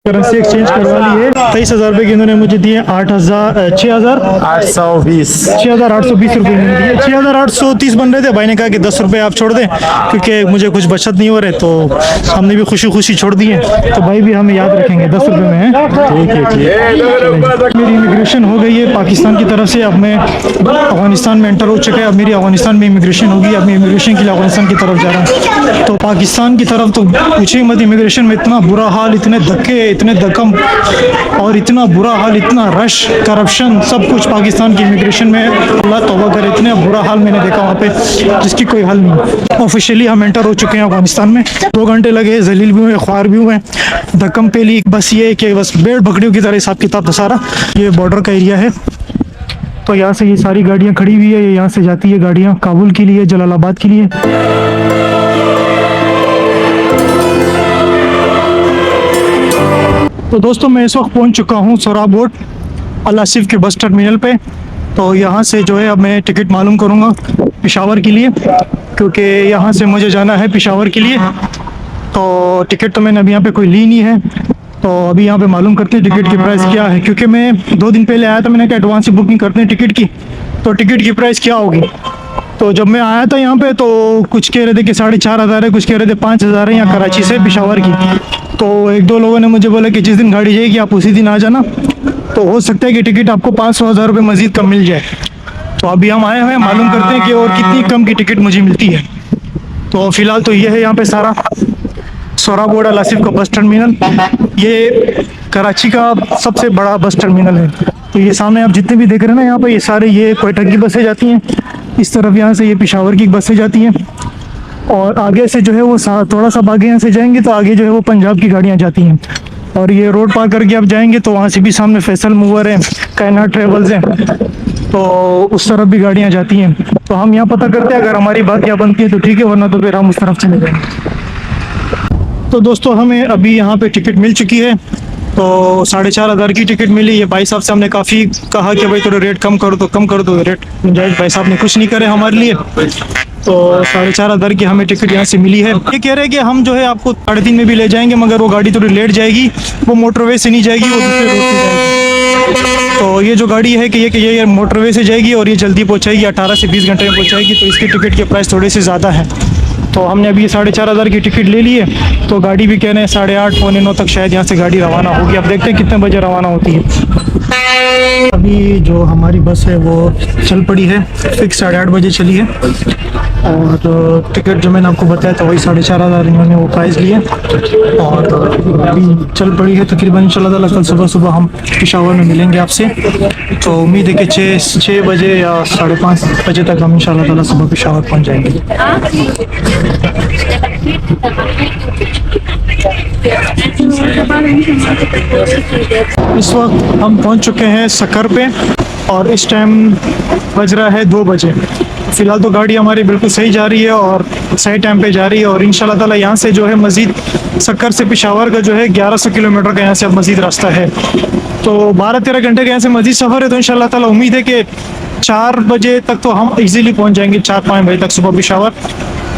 Currency exchange करवा ली है। 23,000 की इन्होंने मुझे दिए 8,820 6,820 रुपये दिए। 6,830 बन रहे थे, भाई ने कहा कि 10 रुपये आप छोड़ दें क्योंकि मुझे कुछ बचत नहीं हो रहे, तो हमने भी खुशी खुशी छोड़ दिए। तो भाई भी हमें याद रखेंगे 10 रुपये में है। ठीक है ठीक। मेरी इमिग्रेशन हो गई है पाकिस्तान की तरफ से। अब मैं अफगानिस्तान में एंटर हो चुका है। अब मेरी अफगानिस्तान में इमिग्रेशन होगी। अब मैं इमिग्रेशन के लिए अफगानिस्तान की तरफ जा रहा हूँ। तो पाकिस्तान की तरफ तो पूछे मत, इमिग्रेशन में इतना बुरा हाल, इतने धक्के, इतने धक्कम और इतना बुरा हाल, इतना रश, करप्शन, सब कुछ पाकिस्तान की इमिग्रेशन में। अल्लाह तौबा करे, इतना बुरा हाल मैंने देखा वहाँ पे जिसकी कोई हल नहीं। ऑफिशियली हम एंटर हो चुके हैं अफगानिस्तान में। 2 घंटे लगे, जलील भी हुए, ख्वार भी हुए, धक्कम पे ली। बस ये है कि बस भेड़ बकरियों की तरह हिसाब किताब था सारा। ये बॉर्डर का एरिया है, तो यहाँ से ये सारी गाड़ियाँ खड़ी हुई है। ये यहाँ से जाती है गाड़ियाँ काबुल के लिए, जलालाबाद के लिए। तो दोस्तों मैं इस वक्त पहुंच चुका हूं सोराबोट अल आसिफ के बस टर्मिनल पे। तो यहाँ से जो है अब मैं टिकट मालूम करूंगा पेशावर के लिए, क्योंकि यहाँ से मुझे जाना है पेशावर के लिए। तो टिकट तो मैंने अभी यहाँ पे कोई ली नहीं है, तो अभी यहाँ पे मालूम करते हैं टिकट की प्राइस क्या है। क्योंकि मैं 2 दिन पहले आया था, मैंने कहा एडवांस से बुकिंग करते हैं टिकट की, तो टिकट की प्राइस क्या होगी। तो जब मैं आया था यहाँ पे तो कुछ कह रहे थे कि 4,500 है, कुछ कह रहे थे 5,000 है यहाँ कराची से पेशावर की। तो 1-2 लोगों ने मुझे बोला कि जिस दिन गाड़ी जाएगी आप उसी दिन आ जाना, तो हो सकता है कि टिकट आपको 500-1000 रुपये मजीद कम मिल जाए। तो अभी हम आए हुए हैं, मालूम करते हैं कि और कितनी कम की टिकट मुझे मिलती है। तो फिलहाल तो ये है यहाँ पे सारा सोराबोट अल आसिफ का बस टर्मिनल। ये कराची का सबसे बड़ा बस टर्मिनल है। तो ये सामने आप जितने भी देख रहे हैं ना यहाँ पे, ये सारे ये कोयटा की बसें जाती हैं इस तरफ, यहाँ से ये पेशावर की बसें जाती हैं। और आगे से जो है वो थोड़ा सा आगे यहाँ से जाएंगे तो आगे जो है वो पंजाब की गाड़ियाँ जाती हैं। और ये रोड पार करके आप जाएंगे तो वहाँ से भी सामने फैसल मूवर है, कायनात ट्रेवल्स हैं, तो उस तरफ भी गाड़ियाँ जाती हैं। तो हम यहाँ पता करते हैं, अगर हमारी बात यहाँ बनती है तो ठीक है, वरना तो फिर हम उस तरफ चले जाएंगे। तो दोस्तों हमें अभी यहाँ पे टिकट मिल चुकी है। तो 4,500 की टिकट मिली। ये भाई साहब से हमने काफ़ी कहा कि भाई थोड़ा रेट कम करो, तो कम कर दो रेट। भाई साहब ने कुछ नहीं करे हमारे लिए। तो 4,500 की हमें टिकट यहाँ से मिली है। ये कह रहे हैं कि हम जो है आपको 3:30 में भी ले जाएंगे, मगर वो गाड़ी थोड़ी लेट जाएगी, वो मोटरवे से नहीं जाएगी, वो दूसरे रोड से जाएगी। तो ये जो गाड़ी है कि ये मोटरवे से जाएगी और ये जल्दी पहुँचाएगी, 18 से 20 घंटे में पहुँचाएगी। तो इसकी टिकट के प्राइस थोड़े से ज़्यादा है। तो हमने अभी 4,500 की टिकट ले ली है। तो गाड़ी भी कह रहे हैं 8:30 पौने 9 तक शायद यहाँ से गाड़ी रवाना होगी। अब देखते हैं कितने बजे रवाना होती है। अभी जो हमारी बस है वो चल पड़ी है, फिक्स 8:30 बजे चली है। और टिकट जो मैंने आपको बताया था वही 4,500 इन्होंने वो प्राइस लिए। और अभी चल पड़ी है तकरीबन। इंशाल्लाह ताला कल सुबह हम पेशावर में मिलेंगे आपसे। तो उम्मीद है कि 6 बजे या 5:30 बजे तक हम इंशाल्लाह ताला सुबह पेशावर पहुँच जाएंगे। इस वक्त हम पहुंच चुके हैं सकर पे और इस टाइम बज रहा है 2 बजे। फ़िलहाल तो गाड़ी हमारी बिल्कुल सही जा रही है और सही टाइम पे जा रही है। और इंशाल्लाह ताला यहाँ से जो है मज़ीद सकर से पेशावर का जो है 1100 किलोमीटर का यहाँ से अब मज़ीद रास्ता है। तो 12-13 घंटे का यहाँ से मज़ीद सफ़र है। तो इंशाल्लाह ताला उम्मीद है कि 4 बजे तक तो हम इजीली पहुँच जाएंगे, 4-5 बजे तक सुबह पेशावर।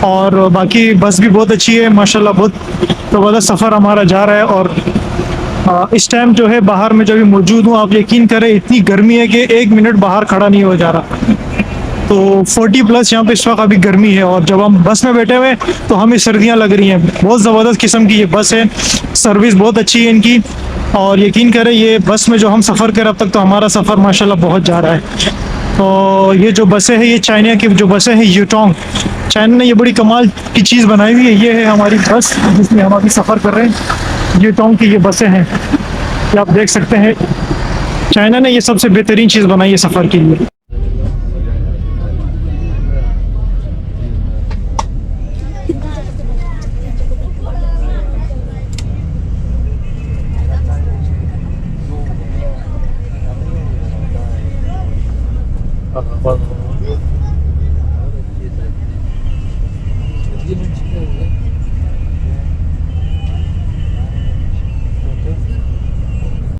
और बाकी बस भी बहुत अच्छी है माशाल्लाह, बहुत ज़बरदस्त सफ़र हमारा जा रहा है। और इस टाइम जो है बाहर में जो भी मौजूद हूँ, आप यकीन करें इतनी गर्मी है कि 1 मिनट बाहर खड़ा नहीं हो जा रहा। तो 40+ यहाँ पे इस वक्त अभी गर्मी है। और जब हम बस में बैठे हुए तो हमें सर्दियाँ लग रही हैं। बहुत ज़बरदस्त किस्म की ये बस है, सर्विस बहुत अच्छी है इनकी। और यकीन करें ये बस में जो हम सफ़र करें अब तक, तो हमारा सफ़र माशाल्लाह बहुत जा रहा है। तो ये जो बसें हैं, ये चाइना की जो बसें हैं यूटोंग, चाइना ने ये बड़ी कमाल की चीज़ बनाई हुई है। ये है हमारी बस जिसमें हम अभी सफ़र कर रहे हैं। यूटोंग की ये बसें हैं, ये आप देख सकते हैं। चाइना ने ये सबसे बेहतरीन चीज़ बनाई है सफ़र के लिए।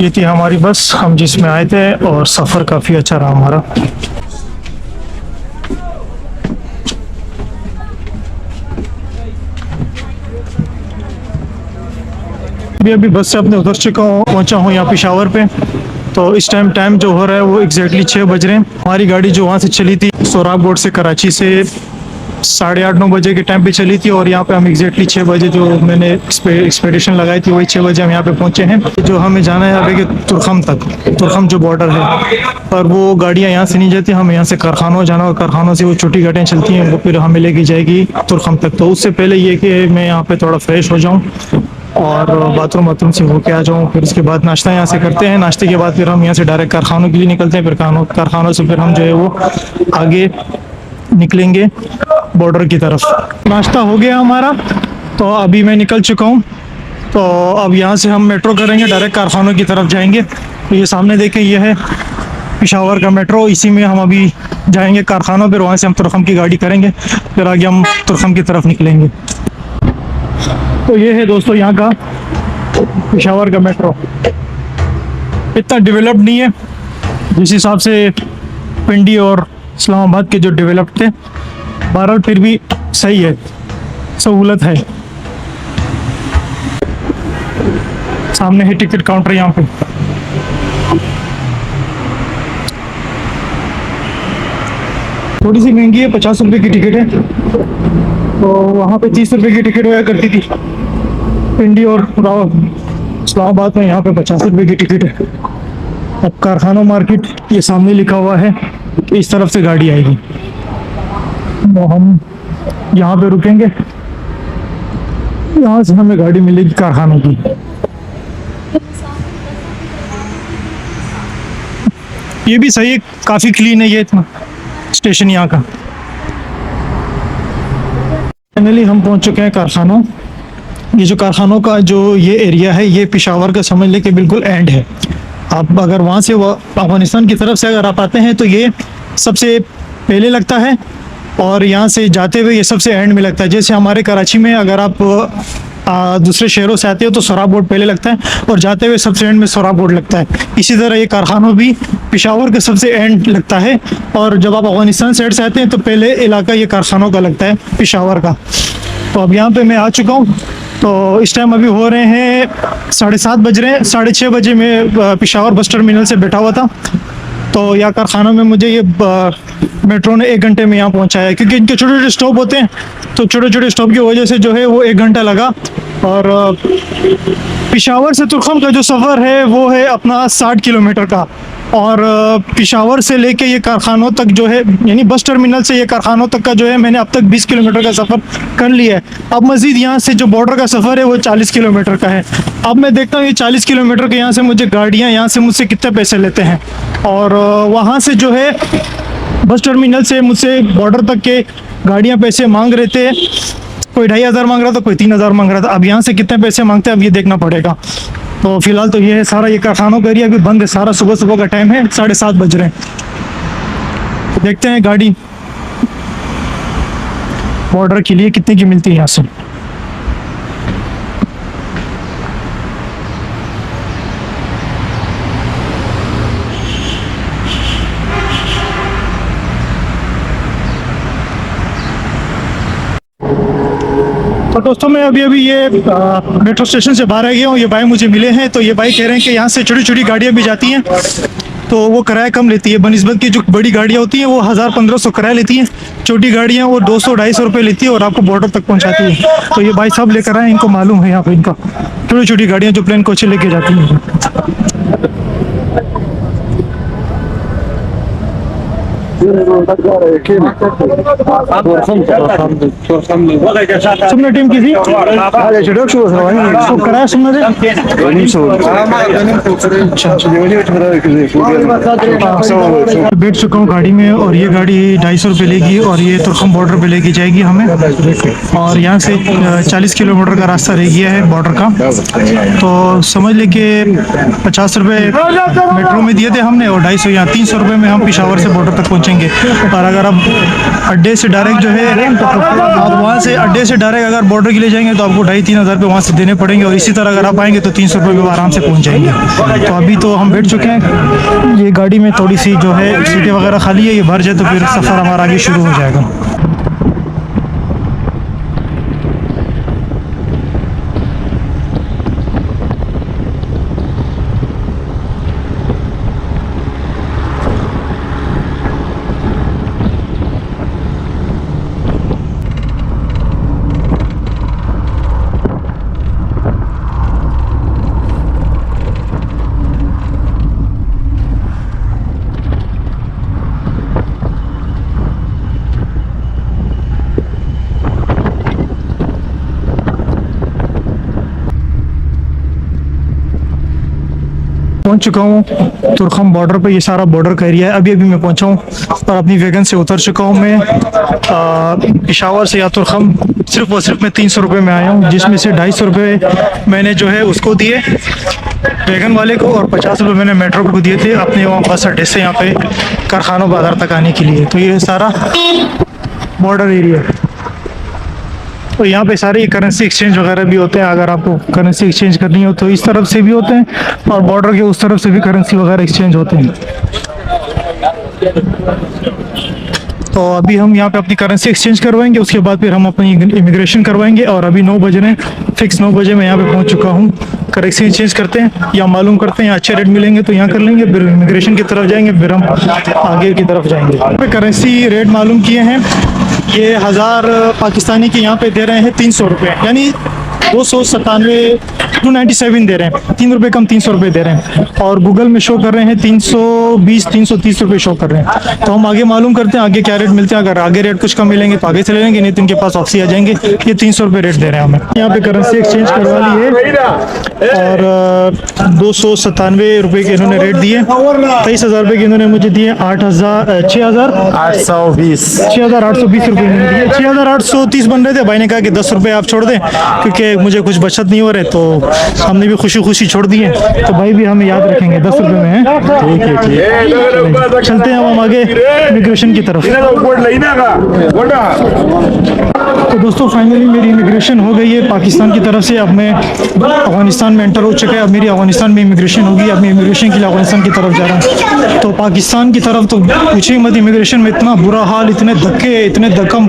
ये थी हमारी बस, हम जिसमें आए थे, और सफ़र काफ़ी अच्छा रहा हमारा। अभी बस से अपने उतर चुका हूँ, पहुँचा हूँ यहाँ पेशावर पे। तो इस टाइम जो हो रहा है वो एग्जैक्टली 6 बज रहे हैं। हमारी गाड़ी जो वहाँ से चली थी सोराब बोर्ड से कराची से 8:30-9 बजे के टाइम पे चली थी, और यहाँ पे हम एग्जैक्टली 6 बजे जो मैंने एक्सपेडिशन लगाई थी वही 6 बजे हम यहाँ पे पहुँचे हैं। जो हमें जाना है अभी कि तुरखम तक, तुरखम जो बॉर्डर है, पर वो गाड़ियाँ यहाँ से नहीं जाती, हमें यहाँ से कारखानों जाना, और कारखानों से वो छोटी गाड़ियाँ चलती हैं, वो फिर हमें लेके जाएगी तुरखम तक। तो उससे पहले ये कि मैं यहाँ पे थोड़ा फ्रेश हो जाऊँ और बाथरूम से होके आ जाऊँ, फिर उसके बाद नाश्ता यहाँ से करते हैं। नाश्ते के बाद फिर हम यहाँ से डायरेक्ट कारखानों के लिए निकलते हैं, फिर कारखानों से फिर हम जो है वो आगे निकलेंगे बॉर्डर की तरफ। नाश्ता हो गया हमारा, तो अभी मैं निकल चुका हूँ। तो अब यहाँ से हम मेट्रो करेंगे, डायरेक्ट कारखानों की तरफ जाएंगे। तो ये सामने देखें, ये है पेशावर का मेट्रो, इसी में हम अभी जाएंगे कारखानों, फिर वहाँ से हम तुरखम की गाड़ी करेंगे, फिर आगे हम तुरखम की तरफ निकलेंगे। तो ये है दोस्तों यहाँ का पेशावर का मेट्रो। इतना डेवलप्ड नहीं है जिस हिसाब से पिंडी और इस्लामाबाद के जो डेवलप्ड थे, बहरहाल फिर भी सही है, सहूलत है। सामने है टिकट काउंटर यहाँ पे। थोड़ी सी महंगी है, 50 रुपए की टिकट है, तो वहाँ पे 30 रुपए की टिकट हुआ करती थी पिंडी और इस्लामाबाद में, यहाँ पे 50 रुपए की टिकट है। अब कारखाना मार्केट ये सामने लिखा हुआ है कि इस तरफ से गाड़ी आएगी, तो हम यहाँ पे रुकेंगे, यहाँ से हमें गाड़ी मिलेगी कारखानों की। ये भी सही है, काफ़ी क्लीन है ये स्टेशन यहाँ का। फाइनली हम पहुँच चुके हैं कारखानों। ये जो कारखानों का जो ये एरिया है, ये पेशावर का समझ ले कि बिल्कुल एंड है। आप अगर वहाँ से अफगानिस्तान की तरफ से अगर आप आते हैं तो ये सबसे पहले लगता है, और यहाँ से जाते हुए ये सबसे एंड में लगता है। जैसे हमारे कराची में अगर आप दूसरे शहरों से आते हो तो सोराब बोर्ड पहले लगता है, और जाते हुए सबसे एंड में सोराब बोर्ड लगता है। इसी तरह ये कारखानों भी पेशावर के सबसे एंड लगता है, और जब आप अफगानिस्तान साइड से आते हैं तो पहले इलाका ये कारखानों का लगता है, पेशावर का। तो अब यहाँ पे मैं आ चुका हूँ। तो इस टाइम अभी हो रहे हैं 7:30 बज रहे हैं। 6:30 बजे मैं पेशावर बस टर्मिनल से बैठा हुआ था, तो यहाँ कारखानों में मुझे ये मेट्रो ने 1 घंटे में यहाँ पहुँचाया, क्योंकि इनके छोटे छोटे स्टॉप होते हैं, तो छोटे छोटे स्टॉप की वजह से जो है वो 1 घंटा लगा। और पेशावर से तुरखम का जो सफ़र है वो है अपना 60 किलोमीटर का, और पेशावर से लेके ये कारखानों तक जो है, यानी बस टर्मिनल से ये कारखानों तक का जो है, मैंने अब तक 20 किलोमीटर का सफ़र कर लिया है। अब मज़ीद यहाँ से जो बॉर्डर का सफ़र है वो 40 किलोमीटर का है। अब मैं देखता हूँ ये 40 किलोमीटर के यहाँ से मुझे गाड़ियाँ यहाँ से मुझसे कितने पैसे लेते हैं, और वहाँ से जो है बस टर्मिनल से मुझसे बॉर्डर तक के गाड़ियाँ पैसे मांग रहे थे। कोई 2,500 मांग रहा था, कोई 3,000 मांग रहा था। अब यहाँ से कितने पैसे मांगते हैं अब ये देखना पड़ेगा। तो फिलहाल तो ये है सारा, ये कारखानों का एरिया अभी बंद है सारा। सुबह सुबह का टाइम है, 7:30 बज रहे हैं। तो देखते हैं गाड़ी बॉर्डर के लिए कितने की मिलती है यहाँ से। तो दोस्तों मैं अभी ये मेट्रो स्टेशन से बाहर आ गया हूँ। ये भाई मुझे मिले हैं, तो ये भाई कह रहे हैं कि यहाँ से छोटी छोटी गाड़ियाँ भी जाती हैं, तो वो किराया कम लेती है बनिस्बत की जो बड़ी गाड़ियाँ होती हैं वो 1000-1500 किराया लेती हैं। छोटी गाड़ियाँ वो 200-250 रुपये लेती है और आपको बॉर्डर तक पहुँचाती है। तो ये भाई सब लेकर आए, इनको मालूम है यहाँ पे इनका छोटी छोटी गाड़ियाँ जो प्लेन कोचे लेके जाती हैं। Sumna team किसी? अरे चलो शो करवाएंगे। शो कराया सुमना दे? बैठ चुका हूँ गाड़ी में और ये गाड़ी 250 रुपये लेगी और ये तुर्कम बॉर्डर पे लेके जाएगी हमें। और यहाँ से 40 किलोमीटर का रास्ता रह गया है बॉर्डर का। तो समझ ले कि 50 रुपये मेट्रो में दिए थे हमने और 250 यहाँ 300 रुपये में हम पेशावर से बॉर्डर तक पहुँचेंगे। और अगर आप अड्डे से डायरेक्ट जो है आप वहाँ से अड्डे से डायरेक्ट अगर बॉर्डर के लिए जाएंगे तो आपको 2,500-3,000 रुपये वहाँ से देने पड़ेंगे। और इसी तरह अगर आप आएंगे तो 300 रुपये में आराम से पहुँच जाएंगे। तो अभी तो हम बैठ चुके हैं, ये गाड़ी में थोड़ी सी जो है सीटें वगैरह खाली है, ये भर जाए तो फिर सफ़र हमारा आगे शुरू हो जाएगा। पहुंच चुका हूँ तुरखम बॉर्डर पे। ये सारा बॉर्डर का एरिया है। अभी अभी मैं पहुंचा हूँ और अपनी वैगन से उतर चुका हूँ मैं। पेशावर से या तुरखम सिर्फ और सिर्फ मैं 300 रुपये में आया हूँ, जिसमें से 250 रुपये मैंने जो है उसको दिए वैगन वाले को और 50 रुपये मैंने मेट्रो को दिए थे अपने वहाँ बस अड्डे से यहाँ पे कारखानों बाजार तक आने के लिए। तो ये सारा बॉर्डर एरिया है। तो यहाँ पे सारे करेंसी एक्सचेंज वगैरह भी होते हैं। अगर आपको करेंसी एक्सचेंज करनी हो तो इस तरफ से भी होते हैं और बॉर्डर के उस तरफ से भी करेंसी वगैरह एक्सचेंज होते हैं। तो अभी हम यहाँ पे अपनी करेंसी एक्सचेंज करवाएंगे, उसके बाद फिर हम अपनी इमिग्रेशन करवाएंगे। और अभी 9 बज रहे हैं, फिक्स 9 बजे मैं यहाँ पे पहुँच चुका हूँ। करेंसी एक्सचेंज करते हैं या मालूम करते हैं, अच्छे रेट मिलेंगे तो यहाँ कर लेंगे, फिर इमिग्रेशन की तरफ जाएंगे, फिर हम आगे की तरफ जाएंगे। करेंसी रेट मालूम किए हैं। ये 1000 पाकिस्तानी के यहाँ पे दे रहे हैं 300 रुपये, यानी 297 दे रहे हैं। 3 रुपये कम 300 रुपये दे रहे हैं। और गूगल में शो कर रहे हैं 320-330 रुपये शो कर रहे हैं। तो हम आगे मालूम करते हैं आगे क्या रेट मिलते हैं। अगर आगे रेट कुछ कम मिलेंगे तो आगे चले जाएंगे, नहीं तो इनके पास वापसी आ जाएंगे। ये 300 रुपये रेट दे रहे हैं हमें। यहाँ पे करेंसी एक्सचेंज करवा ली है और 297 रुपये के इन्होंने रेट दिए। 23,000 रुपये के इन्होंने मुझे दिए। 6,820 रुपये इन्होंने दिए। 6,830 बन रहे थे। भाई ने कहा कि 10 रुपये आप छोड़ दें क्योंकि मुझे कुछ बचत नहीं हो रहे, तो हमने भी खुशी खुशी छोड़ दिए। तो भाई भी हमें याद रखेंगे 10 रुपये में है। ठीक है, ठीक है, चलते हैं हम आगे इमिग्रेशन की तरफ। तो दोस्तों फाइनली मेरी इमिग्रेशन हो गई है पाकिस्तान की तरफ से। अब मैं अफगानिस्तान में एंटर हो चुका है। अब मेरी अफगानिस्तान में इमिग्रेशन होगी। अब मैं इमिग्रेशन के लिए अफगानिस्तान की तरफ जा रहा हूँ। तो पाकिस्तान की तरफ तो पूछे ही मत, इमिग्रेशन में इतना बुरा हाल, इतने धक्के, इतने धक्कम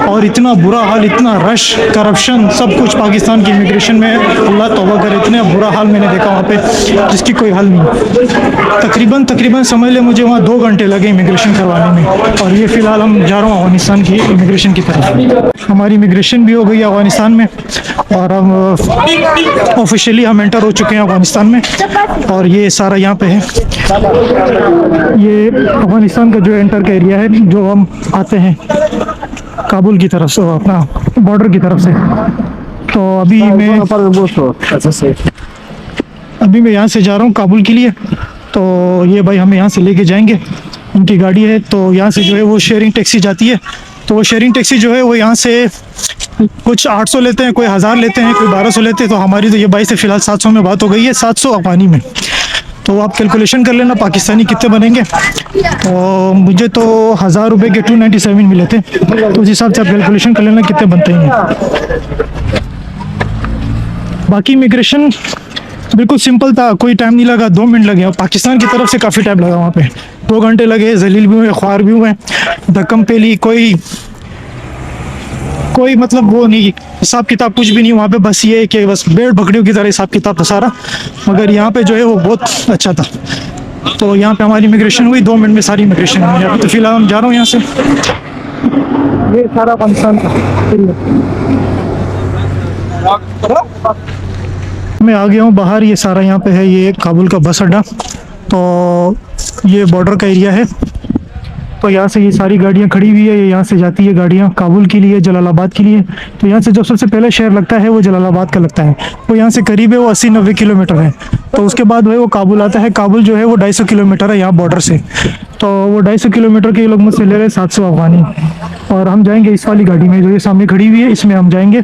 और इतना बुरा हाल, इतना रश, करप्शन, सब कुछ पाकिस्तान की इमिग्रेशन में। अल्लाह तौबा करे, इतना बुरा हाल मैंने देखा वहाँ पे जिसकी कोई हल नहीं। तकरीबन समझ ले मुझे वहाँ 2 घंटे लगे इमिग्रेशन करवाने में। और ये फ़िलहाल हम जा रहा हूँ अफगानिस्तान की इमिग्रेशन की तरफ। हमारी इमिग्रेशन भी हो गई है अफगानिस्तान में और हम ऑफिशियली हम एंटर हो चुके हैं अफगानिस्तान में। और ये सारा यहाँ पे है, ये अफगानिस्तान का जो एंटर का एरिया है, जो हम आते हैं काबुल की तरफ से, अपना बॉर्डर की तरफ से। तो अभी मैं यहाँ से जा रहा हूँ काबुल के लिए। तो ये भाई हमें यहाँ से लेके जाएंगे, उनकी गाड़ी है। तो यहाँ से जो है वो शेयरिंग टैक्सी जाती है। तो वो शेयरिंग टैक्सी जो है वो यहाँ से कुछ 800 लेते हैं, कोई 1000 लेते हैं, कोई 1200 लेते हैं। तो हमारी तो ये भाई से फ़िलहाल 700 में बात हो गई है, 700 अफगानी में। तो आप कैलकुलेशन कर लेना पाकिस्तानी कितने बनेंगे। तो मुझे तो 1000 रुपये के 297 मिले थे, तो उस हिसाब से आप कैलकुलेशन कर लेना कितने बनते हैं। बाकी इमिग्रेशन बिल्कुल सिंपल था, कोई टाइम नहीं लगा, 2 मिनट लगे। और पाकिस्तान की तरफ से काफ़ी टाइम लगा, वहाँ पे 2 घंटे लगे। जलील भी हुए, ख्वार भी हुए, धक्कम पेली, कोई मतलब वो नहीं, हिसाब किताब कुछ भी नहीं वहाँ पे। बस ये कि बस भेड़ बकरियों की तरह हिसाब किताब था सारा। मगर यहाँ पे जो है वो बहुत अच्छा था। तो यहाँ पे हमारी इमिग्रेशन हुई, 2 मिनट में सारी इमिग्रेशन हुई। अभी तो फिलहाल हम जा रहा हूँ यहाँ से। ये सारा पाकिस्तान का मैं आ गया हूँ बाहर। ये सारा यहाँ पे है, ये काबुल का बस अड्डा। तो ये बॉर्डर का एरिया है। तो यहाँ से ये सारी गाड़ियाँ खड़ी हुई है। ये यहाँ से जाती है गाड़ियाँ काबुल के लिए, जलालाबाद के लिए। तो यहाँ से जो सबसे पहले शहर लगता है वो जलालाबाद का लगता है। वो यहाँ से करीब है, वो 80-90 किलोमीटर है। तो उसके बाद वो काबुल आता है। काबुल जो है वो 250 किलोमीटर है यहाँ बॉर्डर से। तो वो 250 किलोमीटर के लोग मुझसे ले रहे हैं 700 अफगानी। और हम जाएंगे इस वाली गाड़ी में जो ये सामने खड़ी हुई है, इसमें हम जाएंगे।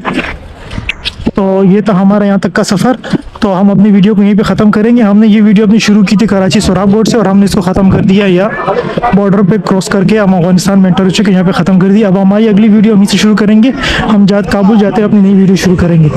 तो ये था हमारा यहाँ तक का सफ़र। तो हम अपनी वीडियो को यहीं पे ख़त्म करेंगे। हमने ये वीडियो अपनी शुरू की थी कराची सोराब बोर्ड से और हमने इसको ख़त्म कर दिया या बॉर्डर पे क्रॉस करके हम अफगानिस्तान में एंटर हो चुके, यहाँ पे ख़त्म कर दिया। अब हमारी अगली वीडियो हम से शुरू करेंगे। हम काबुल जाते हैं अपनी नई वीडियो शुरू करेंगे।